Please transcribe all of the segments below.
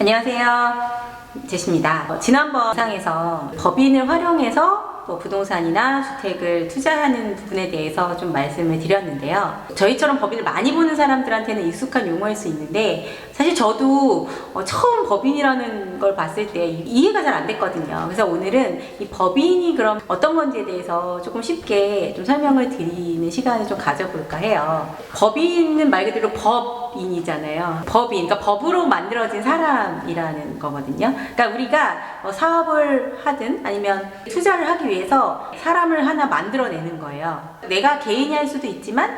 안녕하세요. 제시입니다. 지난번 영상에서 법인을 활용해서 부동산이나 주택을 투자하는 부분에 대해서 좀 말씀을 드렸는데요. 저희처럼 법인을 많이 보는 사람들한테는 익숙한 용어일 수 있는데 사실 저도 처음 법인이라는 걸 봤을 때 이해가 잘 안 됐거든요. 그래서 오늘은 이 법인이 그럼 어떤 건지에 대해서 조금 쉽게 좀 설명을 드리는 시간을 좀 가져볼까 해요. 법인은 말 그대로 법인이잖아요. 법인, 그러니까 법으로 만들어진 사람이라는 거거든요. 그러니까 우리가 사업을 하든 아니면 투자를 하기 위해서 사람을 하나 만들어내는 거예요. 내가 개인이 할 수도 있지만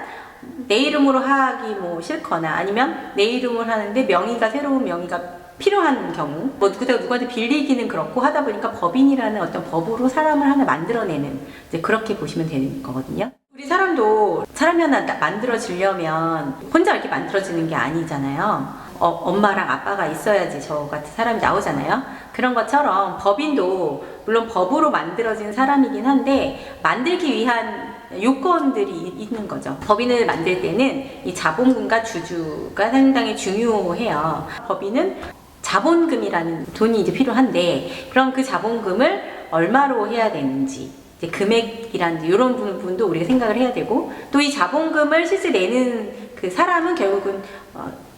내 이름으로 하기 싫거나 아니면 내 이름으로 하는데 새로운 명의가 필요한 경우 그때 누구한테 빌리기는 그렇고 하다 보니까 법인이라는 어떤 법으로 사람을 하나 만들어내는 이제 그렇게 보시면 되는 거거든요. 우리 사람도 사람이 하나 만들어지려면 혼자 이렇게 만들어지는 게 아니잖아요. 엄마랑 아빠가 있어야지 저 같은 사람이 나오잖아요. 그런 것처럼 법인도 물론 법으로 만들어진 사람이긴 한데 만들기 위한 요건들이 있는 거죠. 법인을 만들 때는 이 자본금과 주주가 상당히 중요해요. 법인은 자본금이라는 돈이 이제 필요한데 그럼 그 자본금을 얼마로 해야 되는지 이제 금액이라든지 이런 부분도 우리가 생각을 해야 되고 또 이 자본금을 실제 내는 그 사람은 결국은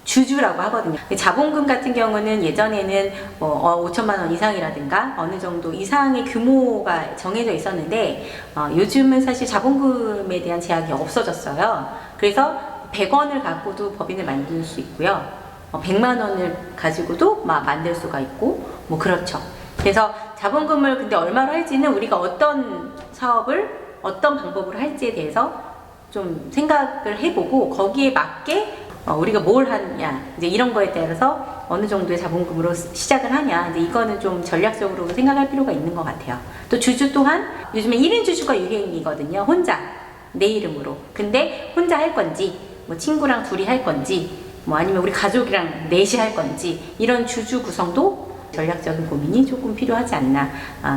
주주라고 하거든요. 자본금 같은 경우는 예전에는 5천만 원 이상이라든가 어느 정도 이상의 규모가 정해져 있었는데 요즘은 사실 자본금에 대한 제약이 없어졌어요. 그래서 100원을 갖고도 법인을 만들 수 있고요. 100만 원을 가지고도 만들 수가 있고 그렇죠. 그래서 자본금을 근데 얼마로 할지는 우리가 어떤 사업을 어떤 방법으로 할지에 대해서 좀 생각을 해보고 거기에 맞게 우리가 뭘 하느냐 이제 이런 거에 따라서 어느 정도의 자본금으로 시작을 하냐 이제 이거는 좀 전략적으로 생각할 필요가 있는 것 같아요. 또 주주 또한 요즘에 1인 주주가 유행이거든요. 혼자 내 이름으로. 근데 혼자 할 건지 친구랑 둘이 할 건지 아니면 우리 가족이랑 넷이 할 건지 이런 주주 구성도 전략적인 고민이 조금 필요하지 않나.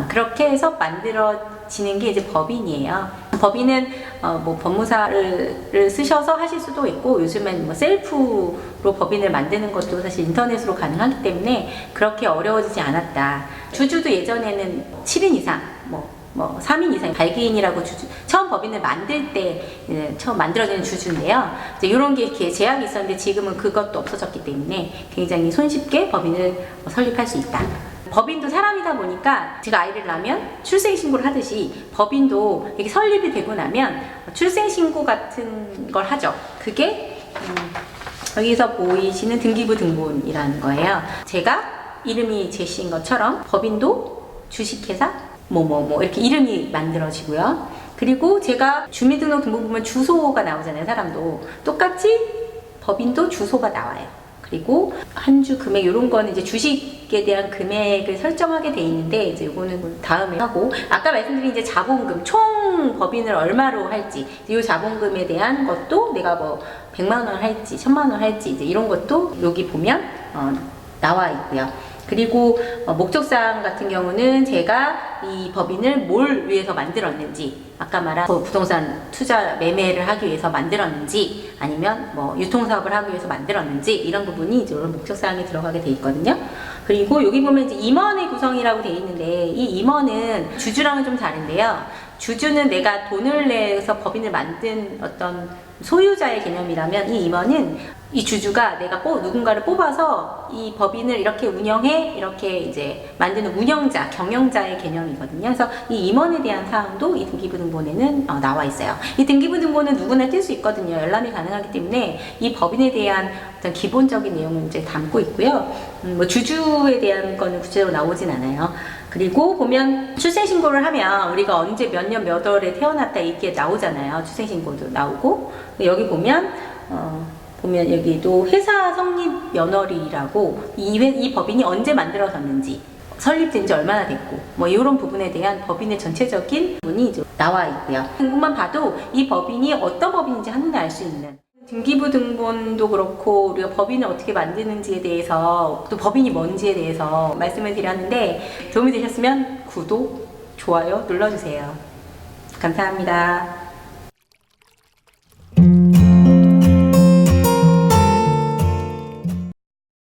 그렇게 해서 만들어지는 게 이제 법인이에요. 법인은 법무사를 쓰셔서 하실 수도 있고 요즘엔 셀프로 법인을 만드는 것도 사실 인터넷으로 가능하기 때문에 그렇게 어려워지지 않았다. 주주도 예전에는 7인 이상 3인 이상 발기인이라고 처음 법인을 만들 때 처음 만들어지는 주주인데요. 이제 이런 게 이렇게 제약이 있었는데 지금은 그것도 없어졌기 때문에 굉장히 손쉽게 법인을 설립할 수 있다. 법인도 사람이다 보니까 제가 아이를 낳으면 출생신고를 하듯이 법인도 이렇게 설립이 되고 나면 출생신고 같은 걸 하죠. 그게 여기서 보이시는 등기부 등본이라는 거예요. 제가 이름이 제시인 것처럼 법인도 주식회사 이렇게 이름이 만들어지고요. 그리고 제가 주민등록등본 보면 주소가 나오잖아요. 사람도 똑같이 법인도 주소가 나와요. 그리고 한 주 금액 이런 거는 이제 주식에 대한 금액을 설정하게 돼 있는데 이제 이거는 다음에 하고 아까 말씀드린 이제 자본금 총 법인을 얼마로 할지 이 자본금에 대한 것도 내가 100만 원 할지 1000만 원 할지 이제 이런 것도 여기 보면 나와 있고요. 그리고 목적사항 같은 경우는 제가 이 법인을 뭘 위해서 만들었는지 아까 말한 부동산 투자 매매를 하기 위해서 만들었는지 아니면 유통사업을 하기 위해서 만들었는지 이런 부분이 이제 이런 목적사항에 들어가게 돼 있거든요. 그리고 여기 보면 이제 임원의 구성이라고 돼 있는데 이 임원은 주주랑은 좀 다른데요. 주주는 내가 돈을 내서 법인을 만든 어떤 소유자의 개념이라면 이 임원은 이 주주가 내가 누군가를 뽑아서 이 법인을 이렇게 운영해 이렇게 이제 만드는 운영자, 경영자의 개념이거든요. 그래서 이 임원에 대한 사항도 이 등기부등본에는 나와 있어요. 이 등기부등본은 누구나 뗄 수 있거든요. 열람이 가능하기 때문에 이 법인에 대한 어떤 기본적인 내용을 이제 담고 있고요. 주주에 대한 거는 구체적으로 나오진 않아요. 그리고 보면 출생신고를 하면 우리가 언제 몇 년 몇 월에 태어났다 이게 나오잖아요. 출생신고도 나오고 여기 보면 여기도 회사 성립 연월이라고 이 법인이 언제 만들어졌는지 설립된 지 얼마나 됐고 이런 부분에 대한 법인의 전체적인 부분이 이제 나와 있고요. 등본만 봐도 이 법인이 어떤 법인인지 한눈에 알 수 있는 등기부 등본도 그렇고 우리가 법인을 어떻게 만드는지에 대해서 또 법인이 뭔지에 대해서 말씀을 드렸는데 도움이 되셨으면 구독, 좋아요 눌러주세요. 감사합니다.